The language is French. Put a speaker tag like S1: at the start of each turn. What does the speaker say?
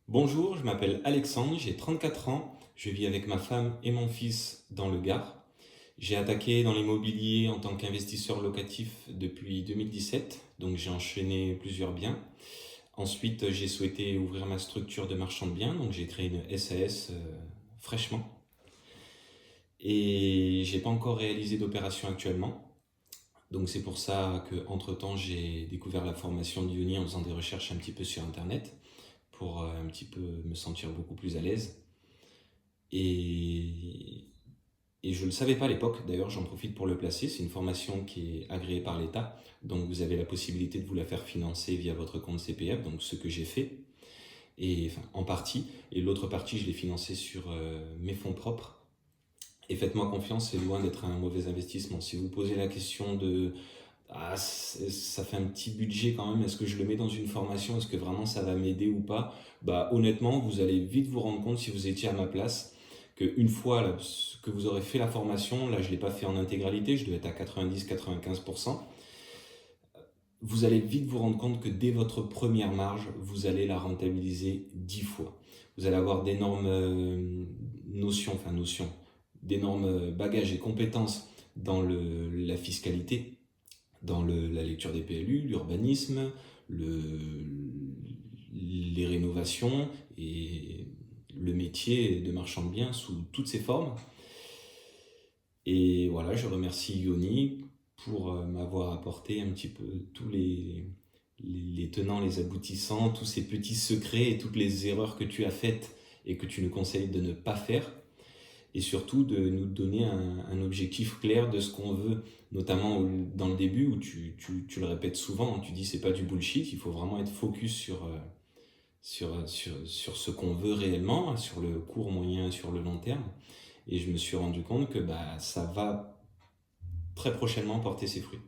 S1: Bonjour, je m'appelle Alexandre, j'ai 34 ans, je vis avec ma femme et mon fils dans le Gard. J'ai attaqué dans l'immobilier en tant qu'investisseur locatif depuis 2017, donc j'ai enchaîné plusieurs biens. Ensuite, j'ai souhaité ouvrir ma structure de marchand de biens, donc j'ai créé une SAS fraîchement. Et j'ai pas encore réalisé d'opération actuellement. Donc c'est pour ça que entre-temps, j'ai découvert la formation de Yoni en faisant des recherches un petit peu sur Internet pour un petit peu me sentir beaucoup plus à l'aise. Et, et je ne le savais pas à l'époque, d'ailleurs j'en profite pour le placer, c'est une formation qui est agréée par l'État, donc vous avez la possibilité de vous la faire financer via votre compte CPF, donc ce que j'ai fait, et enfin en partie, et l'autre partie je l'ai financée sur mes fonds propres. Et faites-moi confiance, c'est loin d'être un mauvais investissement. Si vous posez la question de ah, ça fait un petit budget quand même, est-ce que je le mets dans une formation, est-ce que vraiment ça va m'aider ou pas? Bah honnêtement, vous allez vite vous rendre compte si vous étiez à ma place qu'une fois là, que vous aurez fait la formation, là je ne l'ai pas fait en intégralité, je dois être à 90-95%, vous allez vite vous rendre compte que dès votre première marge, vous allez la rentabiliser 10 fois. Vous allez avoir d'énormes notions, d'énormes bagages et compétences dans la fiscalité, dans la lecture des PLU, l'urbanisme, les rénovations et le métier de marchand de biens sous toutes ses formes. Et voilà, je remercie Yoni pour m'avoir apporté un petit peu tous les tenants, les aboutissants, tous ces petits secrets et toutes les erreurs que tu as faites et que tu nous conseilles de ne pas faire. Et surtout de nous donner un objectif clair de ce qu'on veut, notamment dans le début où tu le répètes souvent, tu dis c'est pas du bullshit, il faut vraiment être focus sur ce qu'on veut réellement, sur le court, moyen, sur le long terme. Et je me suis rendu compte que bah, ça va très prochainement porter ses fruits.